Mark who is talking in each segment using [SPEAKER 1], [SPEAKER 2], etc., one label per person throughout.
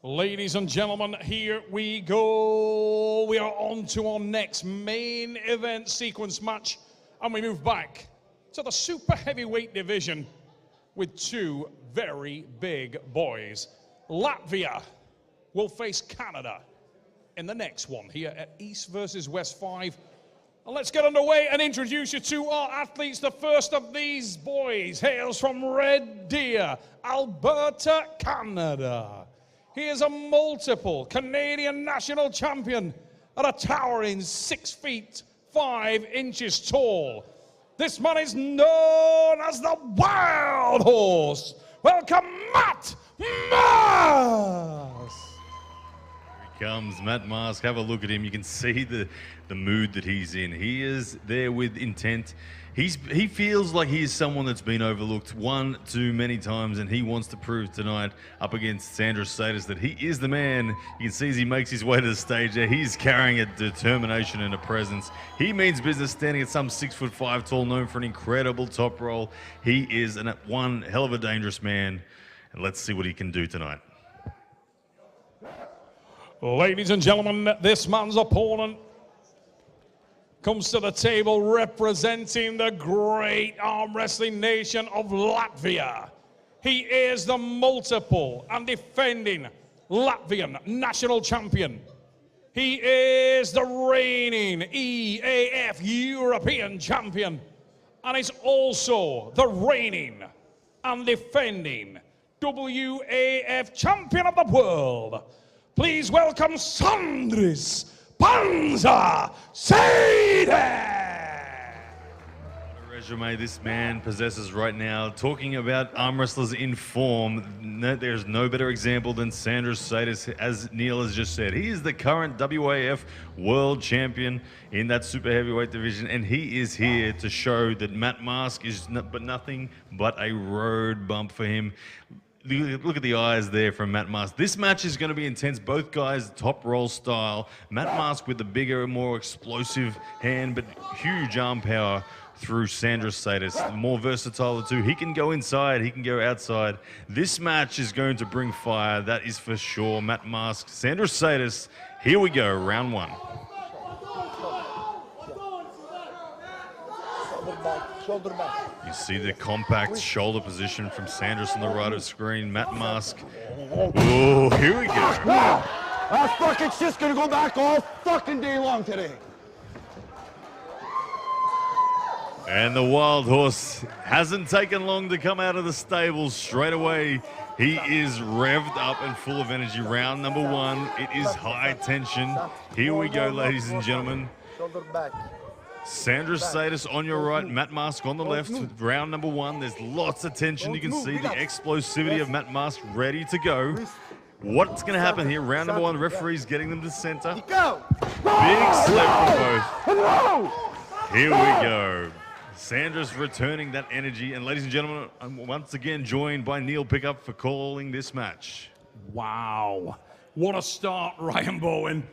[SPEAKER 1] Ladies and gentlemen, here we go. We are on to our next main event sequence match, and we move back to the super heavyweight division with two very big boys. Latvia will face Canada in the next one here at East versus West 5. And let's get underway and introduce you to our athletes. The first of these boys hails from Red Deer, Alberta, Canada. He is a multiple Canadian national champion at a towering 6 feet 5 inches tall. This man is known as the Wild Horse. Welcome, Matt Mask.
[SPEAKER 2] Here comes Matt Mask. Have a look at him. You can see the mood that he's in. He is there with intent. He feels like he is someone that's been overlooked one too many times, and he wants to prove tonight up against Sedis that he is the man. You can see as he makes his way to the stage there, he's carrying a determination and a presence. He means business, standing at some 6'5" tall, known for an incredible top roll. He is one hell of a dangerous man, and let's see what he can do tonight.
[SPEAKER 1] Ladies and gentlemen, this man's opponent comes to the table representing the great arm wrestling nation of Latvia. He is the multiple and defending Latvian national champion. He is the reigning EAF European champion, and is also the reigning and defending WAF champion of the world. Please welcome Sandris Panza Sedis!
[SPEAKER 2] What a resume this man possesses right now. Talking about arm wrestlers in form, there's no better example than Sandris Sedis, as Neil has just said. He is the current WAF world champion in that super heavyweight division, and he is here to show that Matt Mask is nothing but a road bump for him. Look at the eyes there from Matt Mask. This match is going to be intense. Both guys top roll style. Matt Mask with the bigger, more explosive hand, but huge arm power through Sandris Sedis. The more versatile of the two. He can go inside, he can go outside. This match is going to bring fire, that is for sure. Matt Mask, Sandris Sedis. Here we go, round one.
[SPEAKER 3] Shoulder back.
[SPEAKER 2] You see the compact shoulder position from Sandris on the right of the screen. Matt Mask. Oh, here we go.
[SPEAKER 3] That fucking shit's gonna go back all fucking day long today.
[SPEAKER 2] And the Wild Horse hasn't taken long to come out of the stables straight away. He is revved up and full of energy. Round number one. It is high tension. Here we go, ladies and gentlemen.
[SPEAKER 3] Shoulder back.
[SPEAKER 2] Sandris Sedis on your right, Matt Mask on the left. Round number one, there's lots of tension. You can see the explosivity of Matt Mask ready to go. What's going to happen here? Round number one, referee's getting them to center. Big slip for both. Here we go. Sandris returning that energy. And ladies and gentlemen, I'm once again joined by Neil Pickup for calling this match.
[SPEAKER 1] Wow, what a start, Ryan Bowen.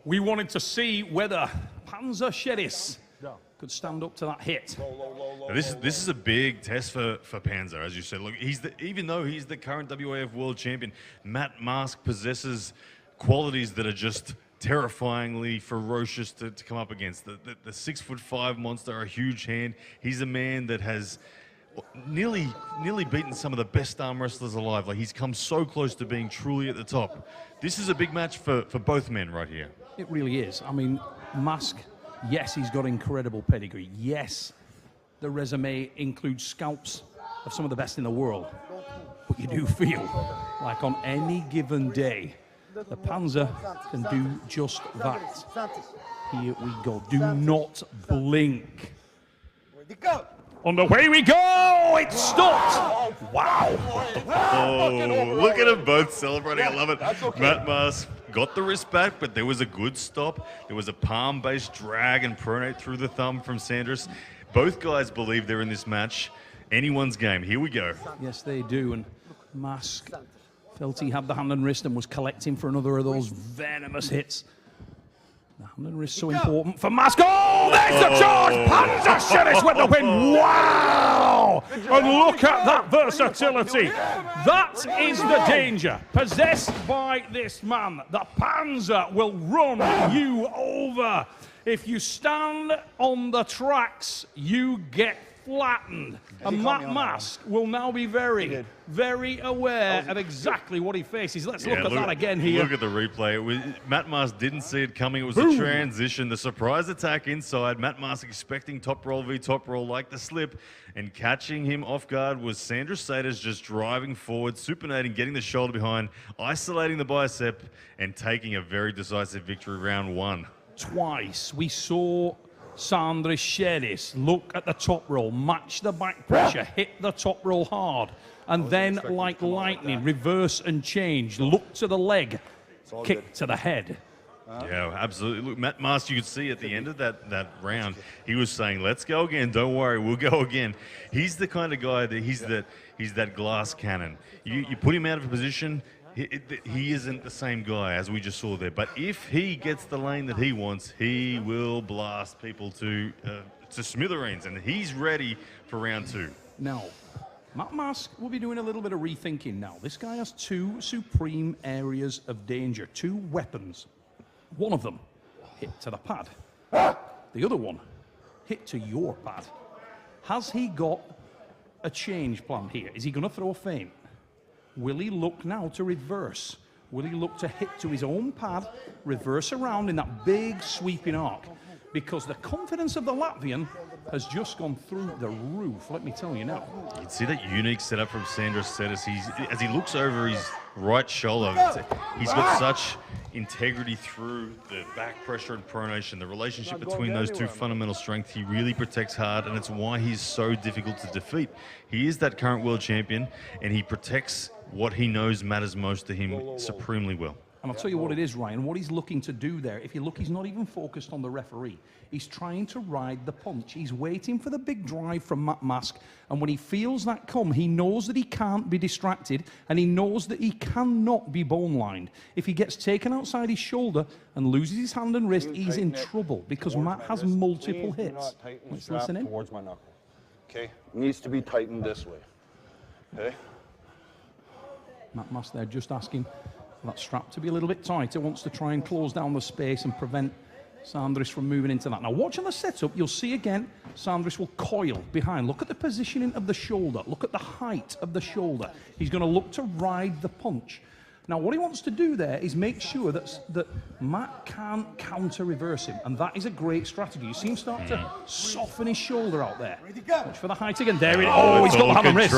[SPEAKER 1] We wanted to see whether Panza Sedis could stand up to that hit.
[SPEAKER 2] Now this is a big test for Panza, as you said. Look, even though he's the current WAF world champion, Matt Mask possesses qualities that are just terrifyingly ferocious to come up against. The 6'5" monster, a huge hand. He's a man that has nearly beaten some of the best arm wrestlers alive. Like, he's come so close to being truly at the top. This is a big match for both men right here.
[SPEAKER 1] It really is. I mean, Mask, yes, he's got incredible pedigree. Yes, the resume includes scalps of some of the best in the world. But you do feel like on any given day, the Panza can do just that. Here we go. Do not blink. On the way we go! It stopped! Wow!
[SPEAKER 2] Oh, look at them both celebrating. I love it. Matt Mask got the wrist back, but there was a good stop. There was a palm-based drag and pronate through the thumb from Sandris. Both guys believe they're in this match. Anyone's game. Here we go.
[SPEAKER 1] Yes, they do. And Mask felt he had the hand and wrist and was collecting for another of those venomous hits. The And it's so important for Mask. Oh, there's the charge! Panzer Sedis with the win. Wow! And look at that versatility. That is the danger. Possessed by this man, the Panzer will run you over. If you stand on the tracks, you get flattened. And Matt Mask will now be very, very aware of exactly what he faces. Let's look at that again here.
[SPEAKER 2] Look at the replay. Matt Mask didn't see it coming. It was a transition. The surprise attack inside. Matt Mask expecting top roll v top roll like the slip. And catching him off guard was Sandris Sedis just driving forward, supinating, getting the shoulder behind, isolating the bicep, and taking a very decisive victory round 1.
[SPEAKER 1] Twice we saw Sandris Sedis look at the top roll, match the back pressure, hit the top roll hard, and then, like lightning, reverse and change, look to the leg, kick to the head.
[SPEAKER 2] Yeah, absolutely. Look, Matt Mask, you could see at the end of that round, he was saying, let's go again, don't worry, we'll go again. He's the kind of guy that he's that glass cannon. You put him out of a position, he isn't the same guy as we just saw there. But if he gets the lane that he wants, he will blast people to smithereens, and he's ready for round 2.
[SPEAKER 1] Now, Matt Mask will be doing a little bit of rethinking now. This guy has 2 supreme areas of danger, 2 weapons. One of them, hit to the pad. The other one, hit to your pad. Has he got a change plan here? Is he going to throw a feint? Will he look now to reverse? Will he look to hit to his own pad, reverse around in that big sweeping arc? Because the confidence of the Latvian has just gone through the roof, let me tell you now.
[SPEAKER 2] You can see that unique setup from Sandris Sedis. As he looks over his right shoulder, he's got such integrity through the back pressure and pronation, the relationship between those 2 fundamental strengths. He really protects hard, and it's why he's so difficult to defeat. He is that current world champion, and he protects what he knows matters most to him supremely well.
[SPEAKER 1] And I'll tell you what it is, Ryan, what he's looking to do there, if you look, he's not even focused on the referee. He's trying to ride the punch. He's waiting for the big drive from Matt Mask, and when he feels that come, he knows that he can't be distracted, and he knows that he cannot be bone-lined. If he gets taken outside his shoulder and loses his hand and wrist, he's in trouble, because Matt has multiple hits. Let's listen in.
[SPEAKER 3] Towards my knuckle. Okay? Needs to be tightened this way. Okay?
[SPEAKER 1] Matt Mask there just asking for that strap to be a little bit tighter, wants to try and close down the space and prevent Sandris from moving into that. Now, watching the setup, you'll see again, Sandris will coil behind. Look at the positioning of the shoulder. Look at the height of the shoulder. He's going to look to ride the punch. Now, what he wants to do there is make sure that Matt can't counter-reverse him, and that is a great strategy. You see him start to soften his shoulder out there. Watch for the height again. There it is. Oh, he's got the hand and wrist.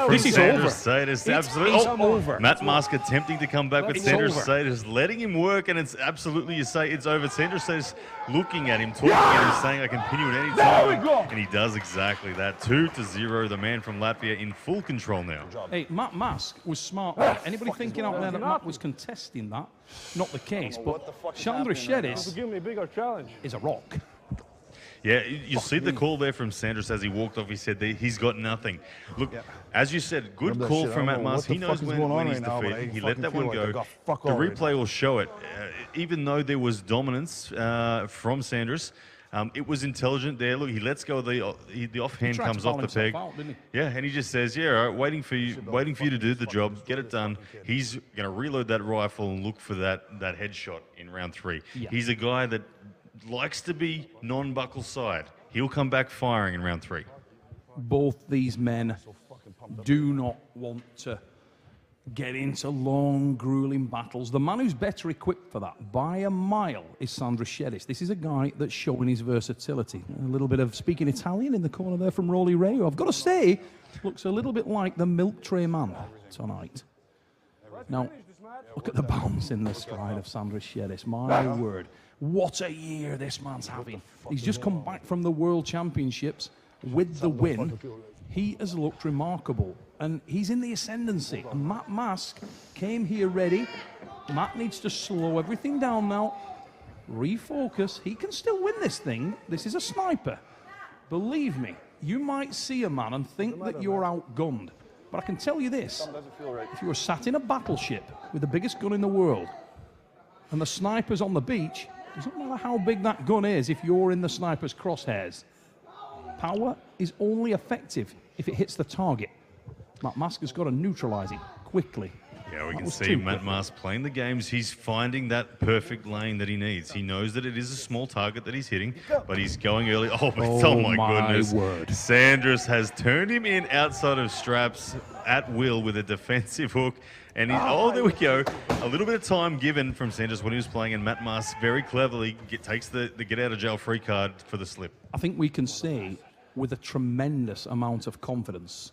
[SPEAKER 1] This is over.
[SPEAKER 2] Sedis, absolutely.
[SPEAKER 1] It's over.
[SPEAKER 2] Matt Mask attempting to come back with Sandris Sedis, letting him work, and it's absolutely, you say, it's over. Sandris Sedis looking at him, talking at him, saying, I can pin you at any time. And he does exactly that. 2-0, the man from Latvia in full control now.
[SPEAKER 1] Hey, Matt Mask was smart. Anybody thinking out there that Matt was contesting that? Not the case, but Sandris Sedis is a rock.
[SPEAKER 2] Yeah, you see the call there from Sandris as he walked off. He said that he's got nothing. Look, as you said, good call from Matt Mask. He knows when he's defeated. He let that one go. The replay will show it. Even though there was dominance from Sandris, it was intelligent there. Look, he lets go of the offhand comes off the peg. Yeah, and he just says, yeah, all right, waiting for you to do the job, get it done. He's going to reload that rifle and look for that headshot in round 3. Yeah. He's a guy that likes to be non-buckle side. He'll come back firing in round 3.
[SPEAKER 1] Both these men do not want to get into long, grueling battles. The man who's better equipped for that, by a mile, is Sandris Sedis. This is a guy that's showing his versatility. A little bit of speaking Italian in the corner there from Rolly Ray, who I've got to say, looks a little bit like the milk tray man tonight. Now, look at the bounce in the stride of Sandris Sedis. My word. What a year this man's having. He's just come back from the World Championships with the win. He has looked remarkable, and he's in the ascendancy. And Matt Mask came here ready. Matt needs to slow everything down now, refocus. He can still win this thing. This is a sniper. Believe me, you might see a man and think that you're outgunned. But I can tell you this, if you were sat in a battleship with the biggest gun in the world, and the sniper's on the beach, Doesn't matter how big that gun is if you're in the sniper's crosshairs. Power is only effective if it hits the target. Matt Mask has got to neutralize it quickly.
[SPEAKER 2] Yeah, we can see Matt Mask playing the games. He's finding that perfect lane that he needs. He knows that it is a small target that he's hitting, but he's going early. Oh my goodness.
[SPEAKER 1] Word.
[SPEAKER 2] Sandris has turned him in outside of straps at will with a defensive hook. And there we go. A little bit of time given from Sandris when he was playing, and Matt Mask very cleverly takes the get out of jail free card for the slip.
[SPEAKER 1] I think we can say with a tremendous amount of confidence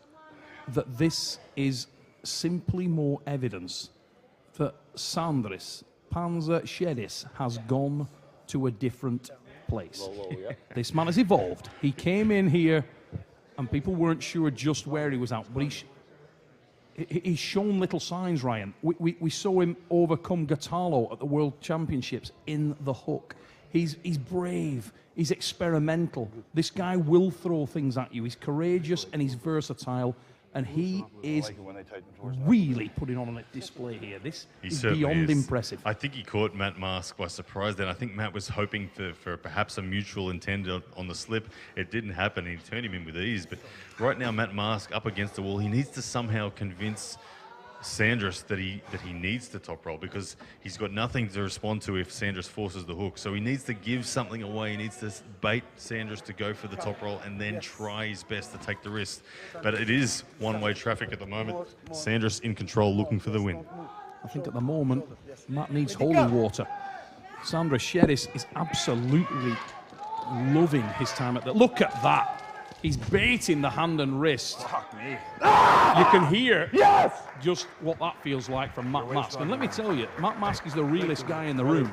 [SPEAKER 1] that this is simply more evidence that Sandris, Panzer Sedis, has gone to a different place. This man has evolved. He came in here and people weren't sure just where he was at, but he's shown little signs, Ryan. We saw him overcome Gatalo at the World Championships in the hook. He's brave. He's experimental. This guy will throw things at you. He's courageous and he's versatile. And he is really putting on a display here. This is beyond impressive.
[SPEAKER 2] I think he caught Matt Mask by surprise then. I think Matt was hoping for perhaps a mutual intent on the slip. It didn't happen. He turned him in with ease. But right now, Matt Mask up against the wall. He needs to somehow convince Sandris that he needs to top roll, because he's got nothing to respond to if Sandris forces the hook. So he needs to give something away. He needs to bait Sandris to go for the top roll and then try his best to take the risk. But it is one-way traffic at the moment. Sandris in control, looking for the win.
[SPEAKER 1] I think at the moment, Matt needs holy water. Sandris Sedis is absolutely loving his time at the... Look at that. He's baiting the hand and wrist.
[SPEAKER 3] Fuck me.
[SPEAKER 1] You can hear just what that feels like from Matt Mask. And let me tell you, Matt Mask is the realest guy in the room.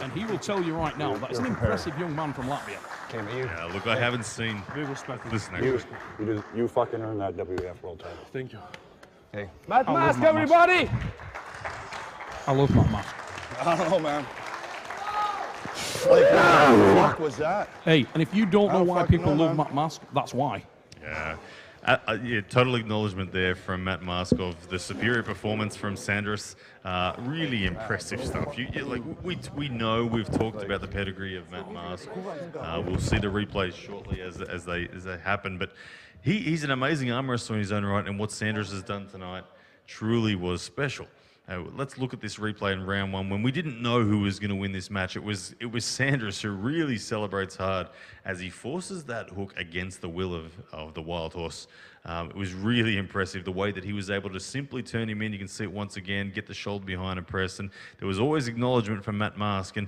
[SPEAKER 1] And he will tell you right now that he's an impressive young man from Latvia.
[SPEAKER 2] Yeah, look, I haven't seen... Listen,
[SPEAKER 3] You fucking earned that WF world title.
[SPEAKER 4] Thank you.
[SPEAKER 3] Hey.
[SPEAKER 4] Matt Mask, everybody!
[SPEAKER 1] I love Matt Mask.
[SPEAKER 3] I don't know, man. Like, what the fuck was that?
[SPEAKER 1] Hey, and if you don't know why people love Matt Mask, that's why.
[SPEAKER 2] Yeah. Total acknowledgement there from Matt Mask of the superior performance from Sandris. Really impressive stuff. We know, we've talked about the pedigree of Matt Mask. We'll see the replays shortly as they happen. But he's an amazing arm wrestler in his own right, and what Sandris has done tonight truly was special. Let's look at this replay in round one. When we didn't know who was going to win this match, it was Sandris who really celebrates hard as he forces that hook against the will of the Wild Horse. It was really impressive the way that he was able to simply turn him in. You can see it once again, get the shoulder behind and press. And there was always acknowledgement from Matt Mask. And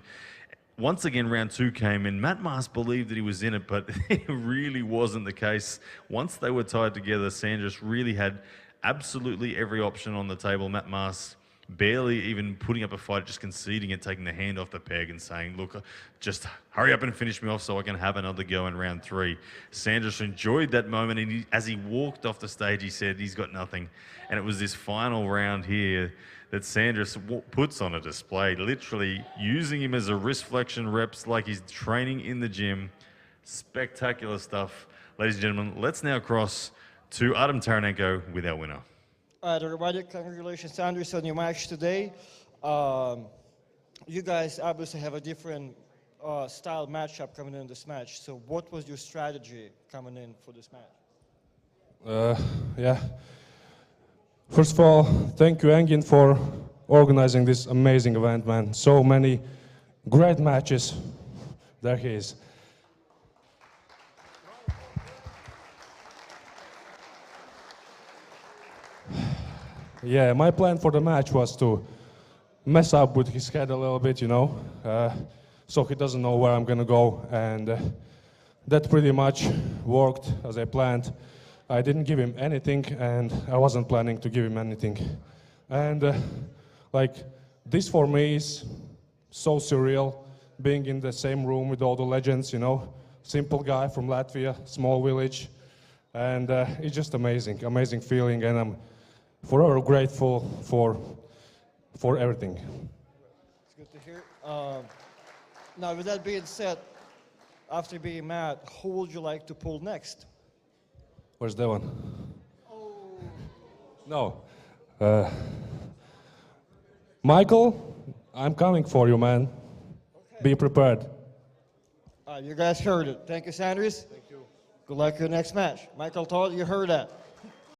[SPEAKER 2] once again, round two came in. Matt Mask believed that he was in it, but it really wasn't the case. Once they were tied together, Sandris really had absolutely every option on the table. Matt Mask barely even putting up a fight, just conceding it, taking the hand off the peg and saying, look, just hurry up and finish me off so I can have another go in round three. Sandris enjoyed that moment, and as he walked off the stage, he said he's got nothing. And it was this final round here that Sandris puts on a display, literally using him as a wrist flexion reps like he's training in the gym. Spectacular stuff. Ladies and gentlemen, let's now cross to Artem Taranenko with our winner.
[SPEAKER 5] All right, everybody, congratulations, Sandris, on your match today. You guys obviously have a different style matchup coming in this match. So what was your strategy coming in for this match?
[SPEAKER 4] Yeah. First of all, thank you, Engin, for organizing this amazing event, man. So many great matches. There he is. Yeah, my plan for the match was to mess up with his head a little bit, you know, so he doesn't know where I'm gonna go, and that pretty much worked as I planned. I didn't give him anything, and I wasn't planning to give him anything. And like, this for me is so surreal, being in the same room with all the legends, you know, simple guy from Latvia, small village, and it's just amazing feeling, and I'm forever grateful for everything.
[SPEAKER 5] It's good to hear. Now, with that being said, after being mad, who would you like to pull next?
[SPEAKER 4] Where's that one?
[SPEAKER 5] Oh.
[SPEAKER 4] No. Michael, I'm coming for you, man.
[SPEAKER 5] Okay.
[SPEAKER 4] Be prepared.
[SPEAKER 5] You guys heard it. Thank you, Sandris. Thank you. Good luck your next match. Michael Todd, you heard that.